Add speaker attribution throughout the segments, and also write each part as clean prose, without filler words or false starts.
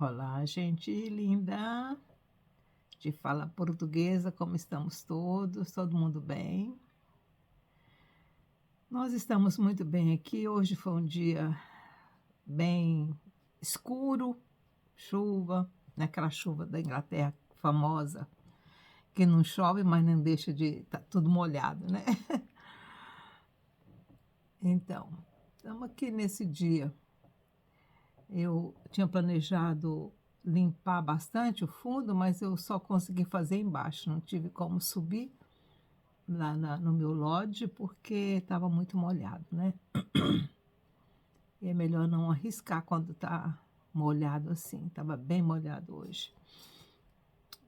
Speaker 1: Olá, gente linda de fala portuguesa, como estamos todos? Todo mundo bem? Nós estamos muito bem aqui. Hoje foi um dia bem escuro, chuva, naquela chuva da Inglaterra famosa, que não chove, mas não deixa de estar tudo molhado, né? Então, estamos aqui nesse dia. Eu tinha planejado limpar bastante o fundo, mas eu só consegui fazer embaixo, não tive como subir lá no meu lodge, porque estava muito molhado, né? E é melhor não arriscar quando está molhado assim, estava bem molhado hoje.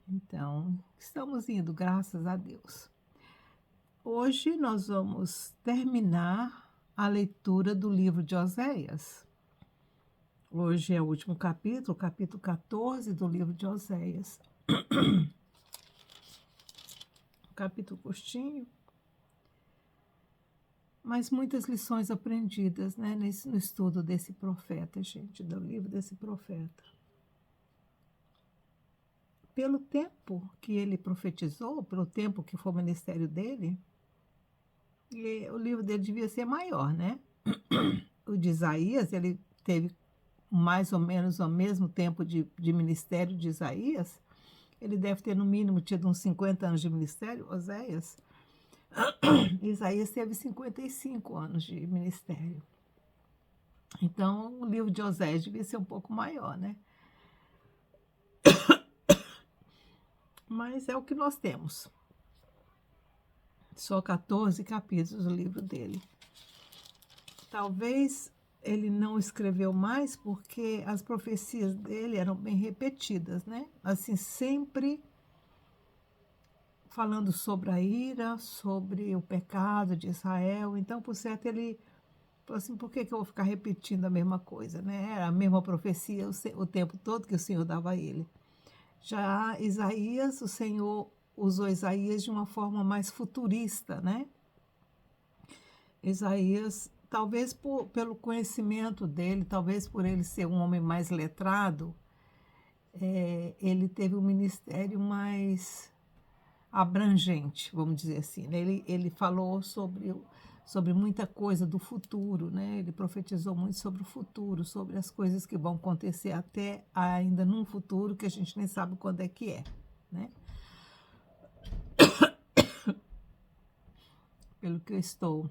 Speaker 1: Então, estamos indo, graças a Deus. Hoje nós vamos terminar a leitura do livro de Oséias. Hoje é o último capítulo, capítulo 14 do livro de Oséias. Capítulo curtinho, mas muitas lições aprendidas, né, no estudo desse profeta, gente, do livro desse profeta. Pelo tempo que ele profetizou, pelo tempo que foi o ministério dele, o livro dele devia ser maior, né? O de Isaías, ele teve mais ou menos o mesmo tempo de ministério de Isaías. Ele deve ter, no mínimo, tido uns 50 anos de ministério, Oséias. Isaías teve 55 anos de ministério. Então, o livro de Oséias devia ser um pouco maior, né? Mas é o que nós temos. Só 14 capítulos do livro dele. Talvez ele não escreveu mais porque as profecias dele eram bem repetidas, né? Assim, sempre falando sobre a ira, sobre o pecado de Israel. Então, por certo, ele falou assim, por que eu vou ficar repetindo a mesma coisa, né? Era a mesma profecia o tempo todo que o Senhor dava a ele. Já Isaías, o Senhor usou Isaías de uma forma mais futurista, né? Isaías, talvez pelo conhecimento dele, talvez por ele ser um homem mais letrado, ele teve um ministério mais abrangente, vamos dizer assim, né? Ele falou sobre muita coisa do futuro, né? Ele profetizou muito sobre o futuro, sobre as coisas que vão acontecer até ainda num futuro que a gente nem sabe quando é que é, né? Pelo que eu estou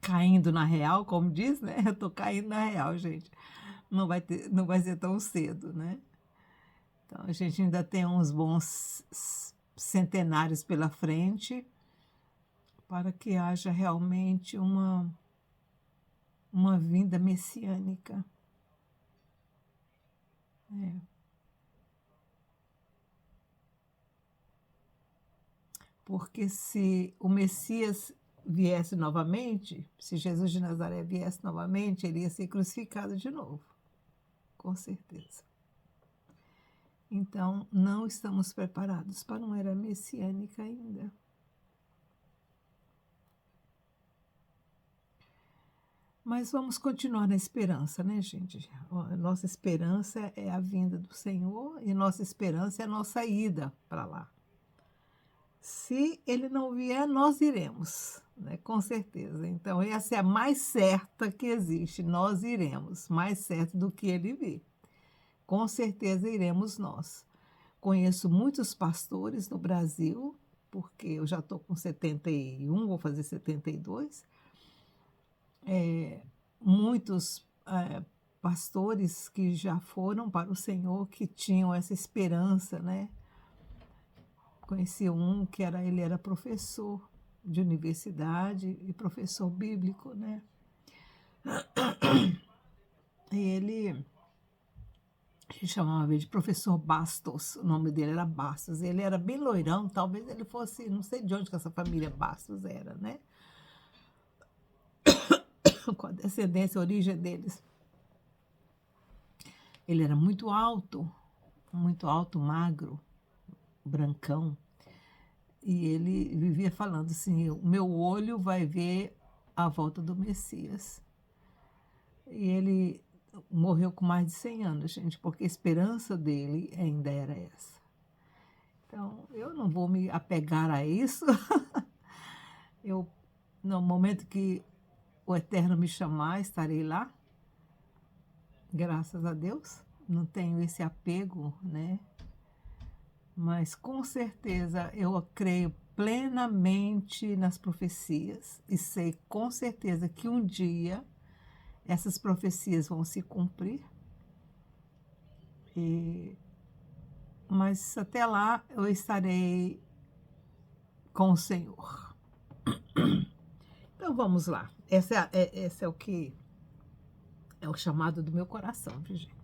Speaker 1: caindo na real, como diz, né? Eu estou caindo na real, gente. Não vai ser tão cedo, né? Então, a gente ainda tem uns bons centenários pela frente para que haja realmente uma vinda messiânica. Porque se o Messias viesse novamente, se Jesus de Nazaré viesse novamente, ele ia ser crucificado de novo, com certeza. Então, não estamos preparados para uma era messiânica ainda. Mas vamos continuar na esperança, né, gente? A nossa esperança é a vinda do Senhor e nossa esperança é a nossa ida para lá. Se ele não vier, nós iremos, né? Com certeza. Então, essa é a mais certa que existe. Nós iremos, mais certo do que ele vir. Com certeza iremos nós. Conheço muitos pastores no Brasil, porque eu já estou com 71, vou fazer 72. Muitos pastores que já foram para o Senhor, que tinham essa esperança, né? Conheci um que ele era professor de universidade e professor bíblico, né? E ele, a gente chamava ele de professor Bastos, o nome dele era Bastos. Ele era bem loirão, talvez ele fosse, não sei de onde que essa família Bastos era, né? Com a descendência, a origem deles. Ele era muito alto, magro, brancão. E ele vivia falando assim, o meu olho vai ver a volta do Messias. E ele, morreu com mais de 100 anos, gente, porque a esperança dele ainda era essa. Então, eu não vou me apegar a isso. Eu, no momento que o Eterno me chamar, estarei lá, graças a Deus. Não tenho esse apego, né? Mas com certeza eu creio plenamente nas profecias e sei com certeza que um dia essas profecias vão se cumprir. E, mas até lá eu estarei com o Senhor. Então vamos lá. Esse é o que é o chamado do meu coração, viu, gente?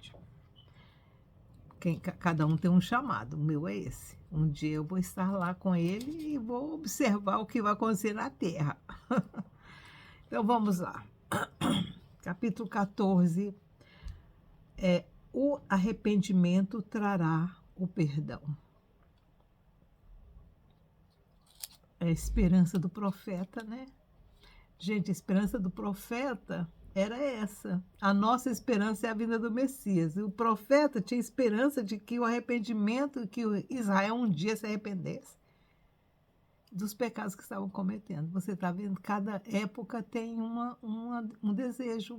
Speaker 1: Cada um tem um chamado, o meu é esse. Um dia eu vou estar lá com ele e vou observar o que vai acontecer na terra. Então vamos lá. Capítulo 14 é: o arrependimento trará o perdão. É a esperança do profeta, né? Gente, a esperança do profeta era essa. A nossa esperança é a vinda do Messias. E o profeta tinha esperança de que o arrependimento, que Israel um dia se arrependesse dos pecados que estavam cometendo. Você está vendo, cada época tem um desejo,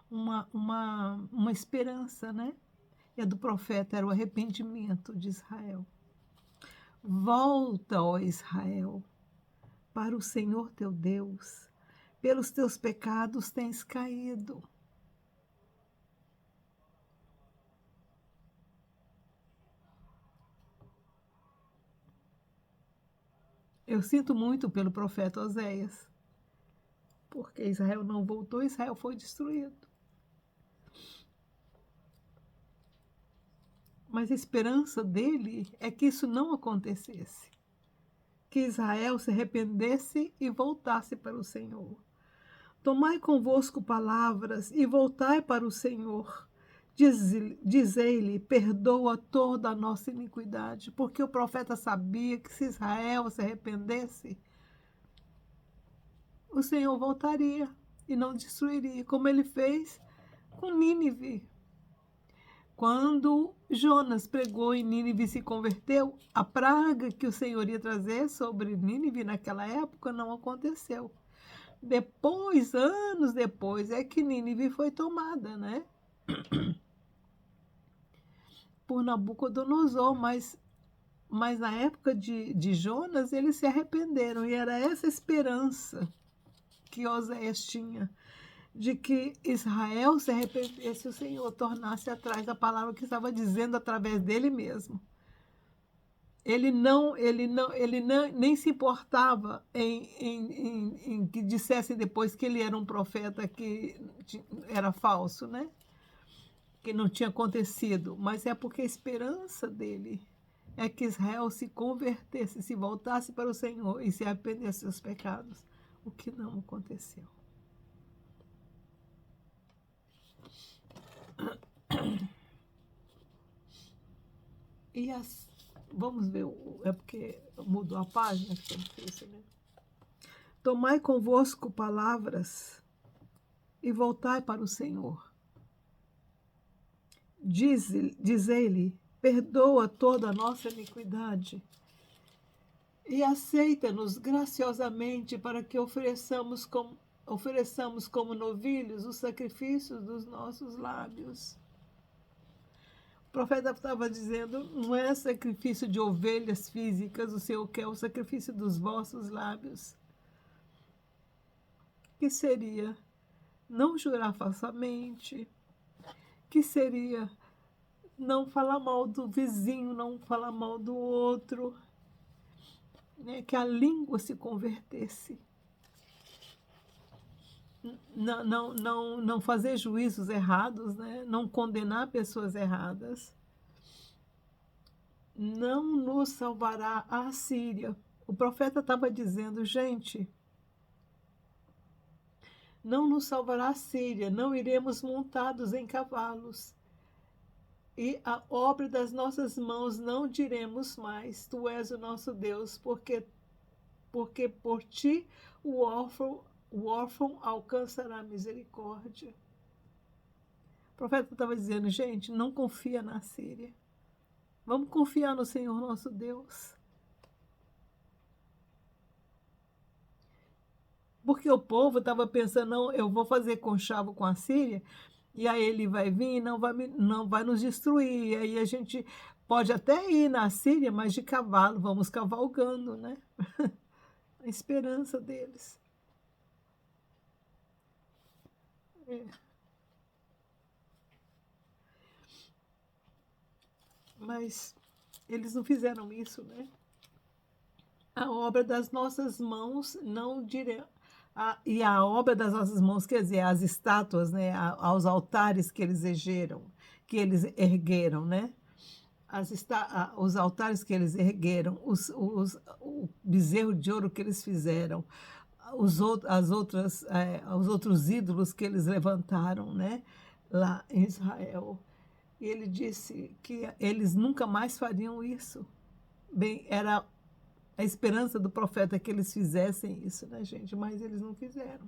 Speaker 1: uma esperança, né? E a do profeta era o arrependimento de Israel. Volta, ó Israel, para o Senhor teu Deus. Pelos teus pecados tens caído. Eu sinto muito pelo profeta Oséias, porque Israel não voltou, Israel foi destruído. Mas a esperança dele é que isso não acontecesse, que Israel se arrependesse e voltasse para o Senhor. Tomai convosco palavras e voltai para o Senhor. Dizei-lhe, perdoa toda a nossa iniquidade, porque o profeta sabia que se Israel se arrependesse, o Senhor voltaria e não destruiria, como ele fez com Nínive. Quando Jonas pregou em Nínive e se converteu, a praga que o Senhor ia trazer sobre Nínive naquela época não aconteceu. Depois, anos depois, é que Nínive foi tomada, né? Por Nabucodonosor, mas na época de Jonas, eles se arrependeram, e era essa esperança que Oséias tinha, de que Israel se arrependesse, o Senhor tornasse atrás da palavra que estava dizendo através dele mesmo. Ele nem se importava em que dissessem depois que ele era um profeta que era falso, né? Que não tinha acontecido, mas é porque a esperança dele é que Israel se convertesse, se voltasse para o Senhor e se arrependesse dos seus pecados, o que não aconteceu. E vamos ver, é porque mudou a página que foi difícil, né? Tomai convosco palavras e voltai para o Senhor. Dizei-lhe, perdoa toda a nossa iniquidade e aceita-nos graciosamente para que ofereçamos como novilhos os sacrifícios dos nossos lábios. O profeta estava dizendo, não é sacrifício de ovelhas físicas, o Senhor quer o sacrifício dos vossos lábios. Que seria não jurar falsamente, que seria não falar mal do vizinho, não falar mal do outro, né? Que a língua se convertesse. Não fazer juízos errados, né? Não condenar pessoas erradas. Não nos salvará a Assíria. O profeta estava dizendo, gente, não nos salvará a Síria, não iremos montados em cavalos. E a obra das nossas mãos não diremos mais, tu és o nosso Deus, porque por ti o órfão alcançará misericórdia. profeta estava dizendo, gente, não confia na Síria. Vamos confiar no Senhor nosso Deus. Porque o povo estava pensando, não, eu vou fazer conchavo com a Síria, e aí ele vai vir e não vai nos destruir. E aí a gente pode até ir na Síria, mas de cavalo, vamos cavalgando, né? A esperança deles. É. Mas eles não fizeram isso, né? A obra das nossas mãos não dire... E a obra das nossas mãos, quer dizer, as estátuas, né? Aos altares que eles que eles ergueram, né? Os altares que eles ergueram, o bezerro de ouro que eles fizeram, os outros ídolos que eles levantaram, né? Lá em Israel. E ele disse que eles nunca mais fariam isso. Bem, era a esperança do profeta que eles fizessem isso, né, gente? Mas eles não fizeram.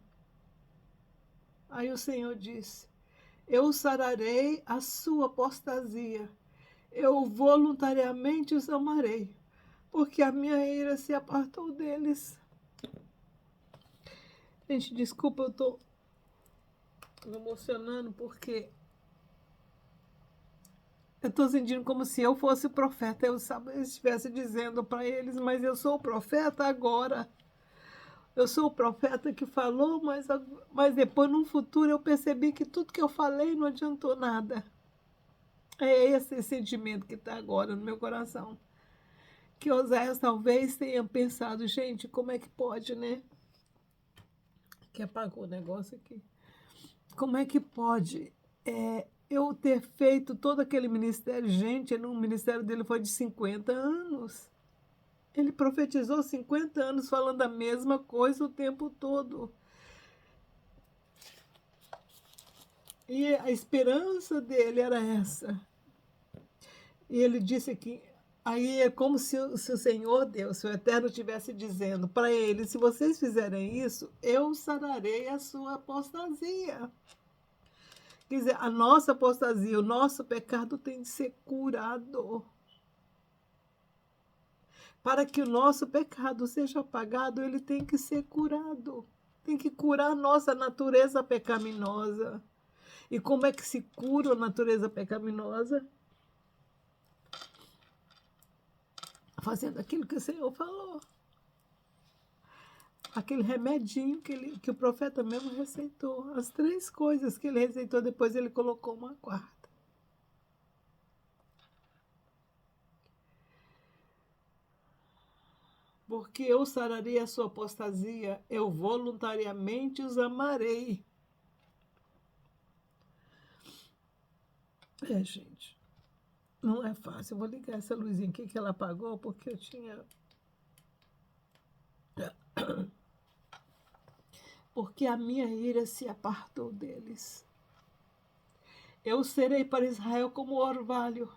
Speaker 1: Aí o Senhor disse: eu sararei a sua apostasia, eu voluntariamente os amarei, porque a minha ira se apartou deles. Gente, desculpa, eu estou me emocionando, porque eu estou sentindo como se eu fosse o profeta, eu estivesse dizendo para eles, mas eu sou o profeta agora. Eu sou o profeta que falou, mas depois, no futuro, eu percebi que tudo que eu falei não adiantou nada. É esse sentimento que está agora no meu coração. Que Oséias talvez tenha pensado, gente, como é que pode, né? Que apagou o negócio aqui. Como é que pode eu ter feito todo aquele ministério? Gente, o ministério dele foi de 50 anos. Ele profetizou 50 anos falando a mesma coisa o tempo todo. E a esperança dele era essa. E ele disse que aí é como se o Senhor Deus, se o Eterno estivesse dizendo para ele, se vocês fizerem isso, eu sararei a sua apostasia. Quer dizer, a nossa apostasia, o nosso pecado tem de ser curado. Para que o nosso pecado seja apagado, ele tem que ser curado. Tem que curar a nossa natureza pecaminosa. E como é que se cura a natureza pecaminosa? Fazendo aquilo que o Senhor falou. Aquele remedinho que o profeta mesmo receitou. As 3 coisas que ele receitou, depois ele colocou uma 4ª. Porque eu sararei a sua apostasia, eu voluntariamente os amarei. Gente, não é fácil. Eu vou ligar essa luzinha aqui que ela apagou, porque eu tinha... Porque a minha ira se apartou deles. Eu serei para Israel como orvalho.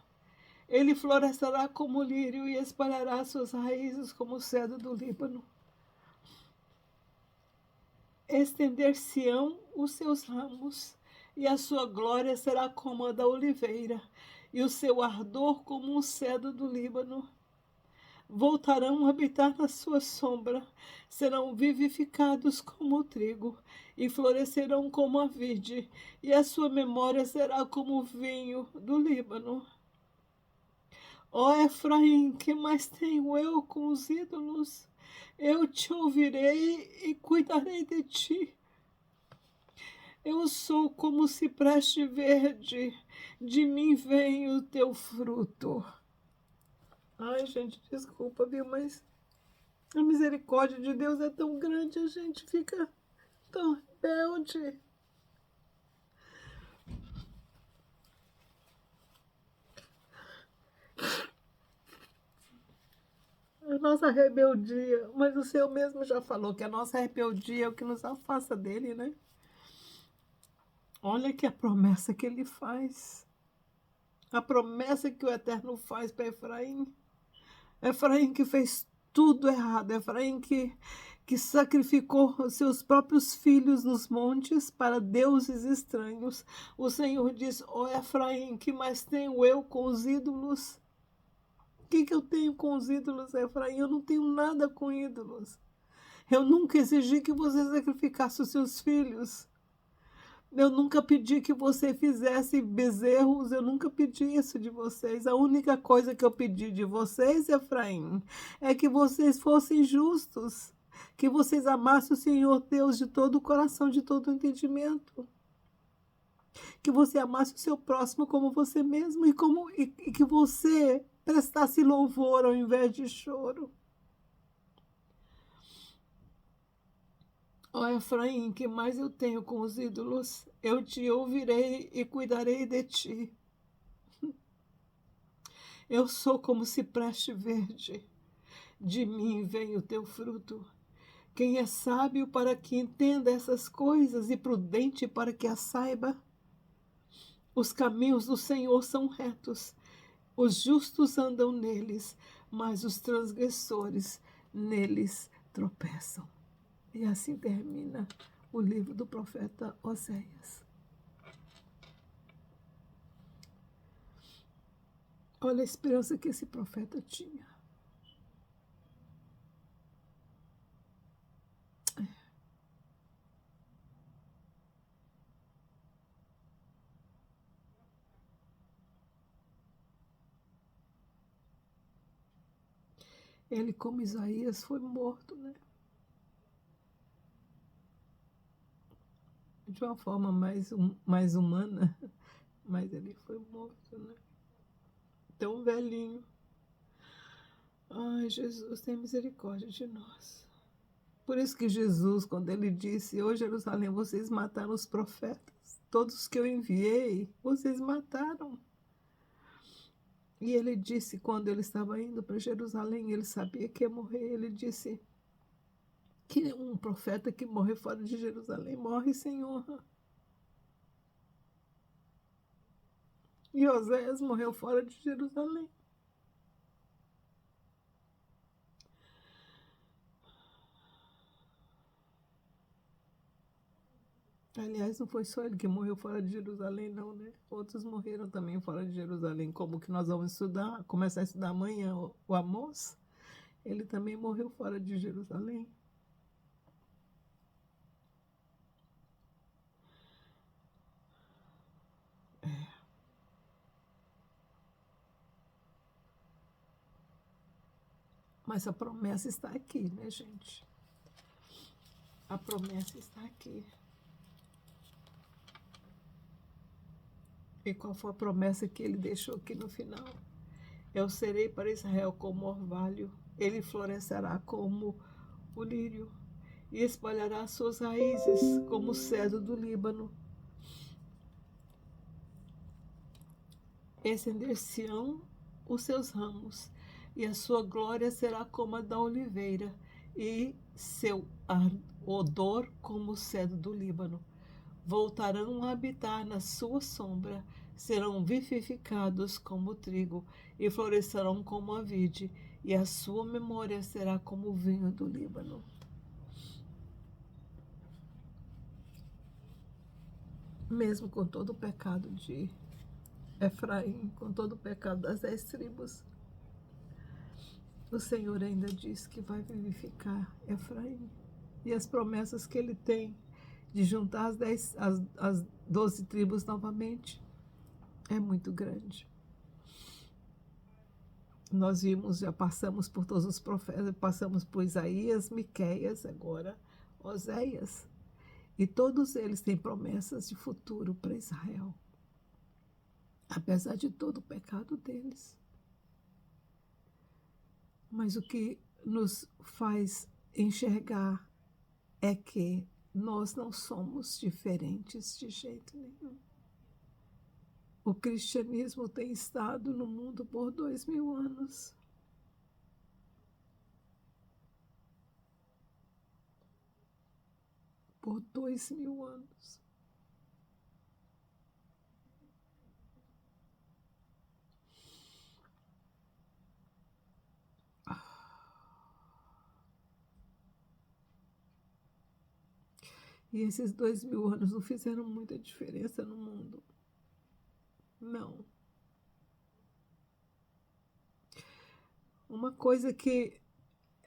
Speaker 1: Ele florescerá como lírio e espalhará suas raízes como o cedro do Líbano. Estender-se-ão os seus ramos, e a sua glória será como a da oliveira, e o seu ardor como um cedro do Líbano. Voltarão a habitar na sua sombra, serão vivificados como o trigo, e florescerão como a vide, e a sua memória será como o vinho do Líbano. Ó Efraim, que mais tenho eu com os ídolos? Eu te ouvirei e cuidarei de ti. Eu sou como o cipreste verde, de mim vem o teu fruto. Ai, gente, desculpa, viu, mas a misericórdia de Deus é tão grande, a gente fica tão rebelde. A nossa rebeldia, mas o Senhor mesmo já falou que a nossa rebeldia é o que nos afasta dele, né? Olha que a promessa que ele faz. A promessa que o Eterno faz para Efraim. Efraim que fez tudo errado. Efraim que sacrificou os seus próprios filhos nos montes para deuses estranhos. O Senhor diz: ó Efraim, que mais tenho eu com os ídolos? O que eu tenho com os ídolos, Efraim? Eu não tenho nada com ídolos. Eu nunca exigi que você sacrificasse os seus filhos. Eu nunca pedi que você fizesse bezerros, eu nunca pedi isso de vocês. A única coisa que eu pedi de vocês, Efraim, é que vocês fossem justos, que vocês amassem o Senhor Deus de todo o coração, de todo o entendimento, que você amasse o seu próximo como você mesmo e que você prestasse louvor ao invés de choro. Ó Efraim, que mais eu tenho com os ídolos? Eu te ouvirei e cuidarei de ti. Eu sou como cipreste verde. De mim vem o teu fruto. Quem é sábio para que entenda essas coisas e prudente para que as saiba? Os caminhos do Senhor são retos. Os justos andam neles, mas os transgressores neles tropeçam. E assim termina o livro do profeta Oséias. Olha a esperança que esse profeta tinha. Ele, como Isaías, foi morto, né? De uma forma mais humana, mas ele foi morto, né? Tão velhinho. Ai, Jesus, tem misericórdia de nós. Por isso que Jesus, quando ele disse: ô Jerusalém, vocês mataram os profetas, todos que eu enviei, vocês mataram. E ele disse, quando ele estava indo para Jerusalém, ele sabia que ia morrer, ele disse que um profeta que morre fora de Jerusalém morre sem honra. E Oséias morreu fora de Jerusalém. Aliás, não foi só ele que morreu fora de Jerusalém, não, né? Outros morreram também fora de Jerusalém, como que nós vamos estudar, começar a estudar amanhã, o Amós. Ele também morreu fora de Jerusalém. Mas a promessa está aqui, né, gente? A promessa está aqui. E qual foi a promessa que ele deixou aqui no final? Eu serei para Israel como orvalho, ele florescerá como o lírio e espalhará suas raízes como o cedro do Líbano. Estender-se-ão os seus ramos, e a sua glória será como a da oliveira, e seu odor como o cedro do Líbano. Voltarão a habitar na sua sombra, serão vivificados como o trigo, e florescerão como a vide, e a sua memória será como o vinho do Líbano. Mesmo com todo o pecado de Efraim, com todo o pecado das 10 tribos, o Senhor ainda diz que vai vivificar Efraim. E as promessas que ele tem de juntar as 12 tribos novamente é muito grande. Nós vimos, já passamos por todos os profetas, passamos por Isaías, Miqueias, agora Oséias. E todos eles têm promessas de futuro para Israel, apesar de todo o pecado deles. Mas o que nos faz enxergar é que nós não somos diferentes de jeito nenhum. O cristianismo tem estado no mundo por 2000 anos. Por 2000 anos. E esses 2000 anos não fizeram muita diferença no mundo. Não. Uma coisa que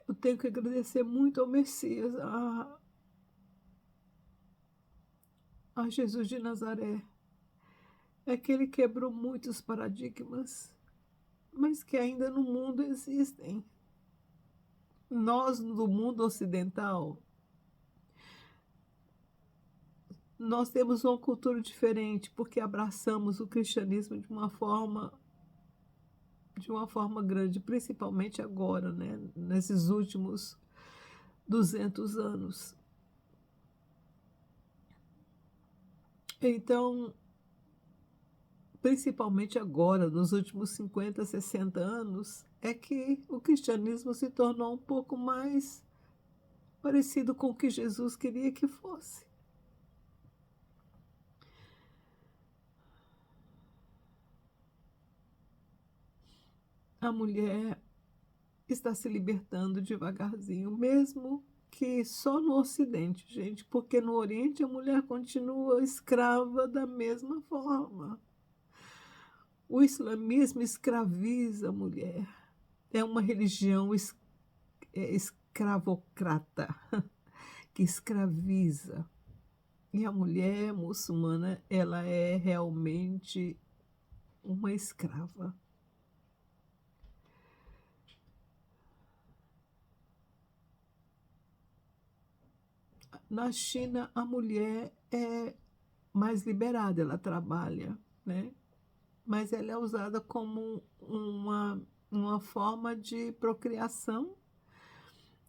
Speaker 1: eu tenho que agradecer muito ao Messias, a Jesus de Nazaré, é que ele quebrou muitos paradigmas, mas que ainda no mundo existem. Nós, do mundo ocidental, nós temos uma cultura diferente, porque abraçamos o cristianismo de uma forma grande, principalmente agora, né, nesses últimos 200 anos. Então, principalmente agora, nos últimos 50, 60 anos, é que o cristianismo se tornou um pouco mais parecido com o que Jesus queria que fosse. A mulher está se libertando devagarzinho, mesmo que só no Ocidente, gente, porque no Oriente a mulher continua escrava da mesma forma. O islamismo escraviza a mulher. É uma religião escravocrata, que escraviza. E a mulher muçulmana, ela é realmente uma escrava. Na China, a mulher é mais liberada, ela trabalha, né? Mas ela é usada como uma forma de procriação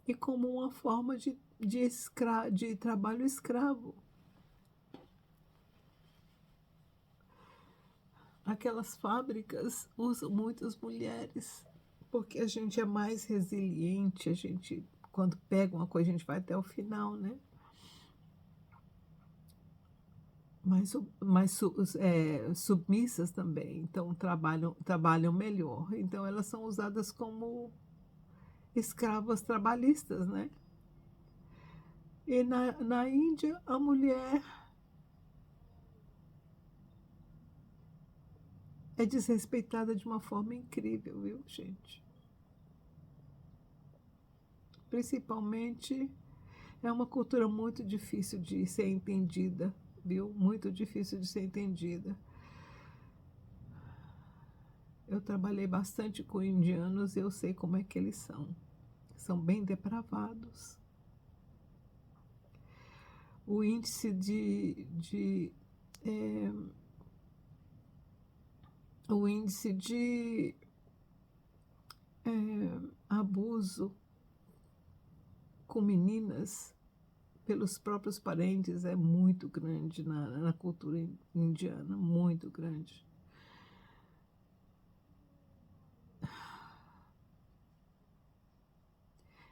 Speaker 1: e como uma forma de trabalho escravo. Aquelas fábricas usam muitas mulheres, porque a gente é mais resiliente, a gente, quando pega uma coisa, a gente vai até o final, né? Mas submissas também, então trabalham melhor. Então elas são usadas como escravas trabalhistas, né? E na Índia, a mulher é desrespeitada de uma forma incrível, viu, gente? Principalmente, é uma cultura muito difícil de ser entendida, viu? Muito difícil de ser entendida. Eu trabalhei bastante com indianos e eu sei como é que eles são. São bem depravados. O índice é, o índice de abuso com meninas pelos próprios parentes é muito grande na cultura indiana, muito grande.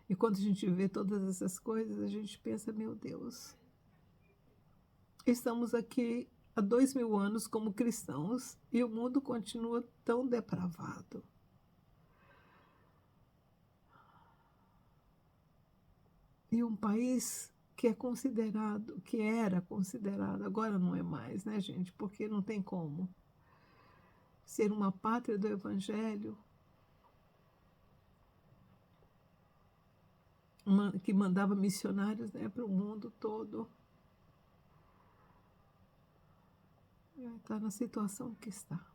Speaker 1: E quando a gente vê todas essas coisas, a gente pensa, meu Deus, estamos aqui há 2000 anos como cristãos e o mundo continua tão depravado. E um país que é considerado, que era considerado, agora não é mais, né, gente? Porque não tem como ser uma pátria do Evangelho, que mandava missionários, né, para o mundo todo. Está na situação que está.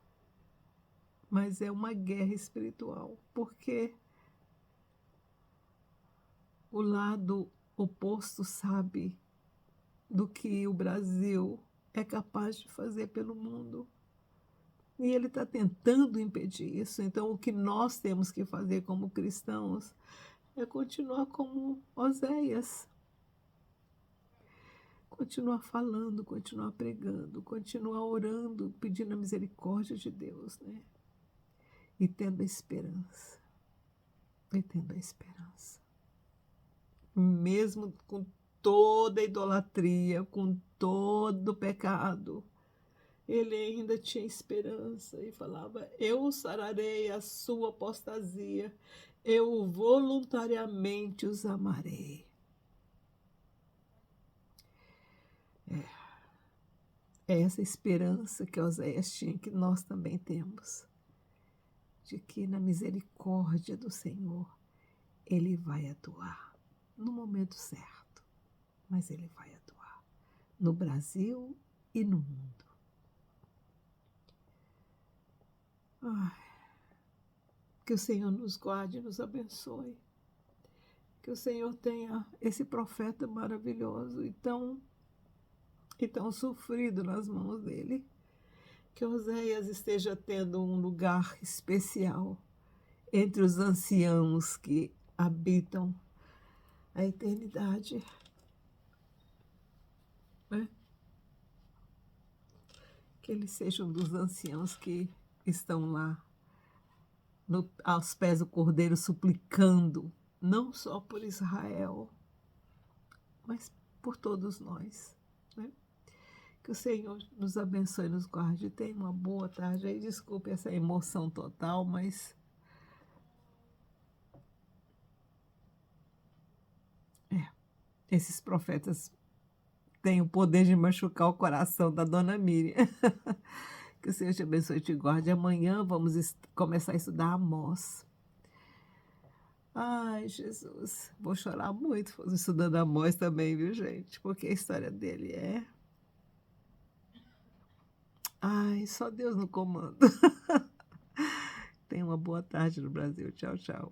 Speaker 1: Mas é uma guerra espiritual, porque o lado oposto sabe do que o Brasil é capaz de fazer pelo mundo. E ele está tentando impedir isso. Então, o que nós temos que fazer como cristãos é continuar como Oséias. Continuar falando, continuar pregando, continuar orando, pedindo a misericórdia de Deus, né? E tendo a esperança. E tendo a esperança. Mesmo com toda a idolatria, com todo o pecado, ele ainda tinha esperança e falava: eu sararei a sua apostasia, eu voluntariamente os amarei. É essa esperança que Oséias tinha, que nós também temos, de que na misericórdia do Senhor Ele vai atuar no momento certo, mas Ele vai atuar no Brasil e no mundo. Ai, que o Senhor nos guarde e nos abençoe. Que o Senhor tenha esse profeta maravilhoso e tão sofrido nas mãos dele. Que Oséias esteja tendo um lugar especial entre os anciãos que habitam a eternidade, né? Que ele seja um dos anciãos que estão lá aos pés do Cordeiro suplicando, não só por Israel, mas por todos nós, né? Que o Senhor nos abençoe e nos guarde. Tenha uma boa tarde. Aí, desculpe essa emoção total, mas é, esses profetas têm o poder de machucar o coração da dona Miriam. Que o Senhor te abençoe e te guarde. Amanhã vamos começar a estudar Amós. Ai, Jesus, vou chorar muito estudando Amós também, viu, gente? Porque a história dele é... Ai, só Deus no comando. Tenha uma boa tarde no Brasil. Tchau, tchau.